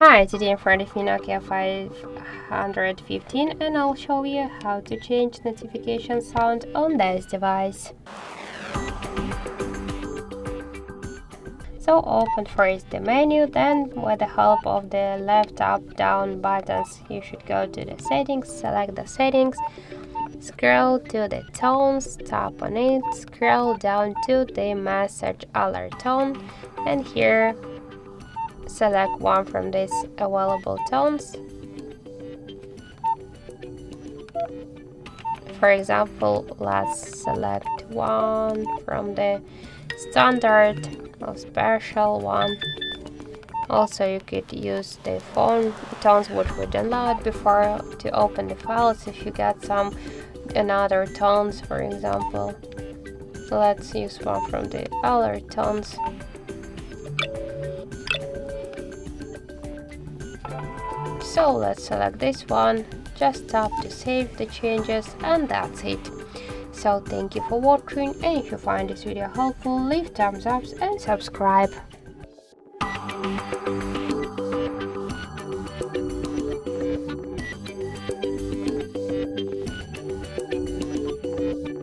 Hi, today in front of me Nokia 515 and I'll show you how to change notification sound on this device. So open first the menu, then with the help of the left up down buttons you should go to the settings, select the settings, scroll to the tones, tap on it, scroll down to the message alert tone, and here select one from these available tones. For example, let's select one from the standard or special one. Also, you could use the phone tones which we downloaded before to open the files if you get some another tones, for example. So let's use one from the alert tones. So let's select this one, just tap to save the changes, and that's it. So thank you for watching, and if you find this video helpful, leave thumbs up and subscribe.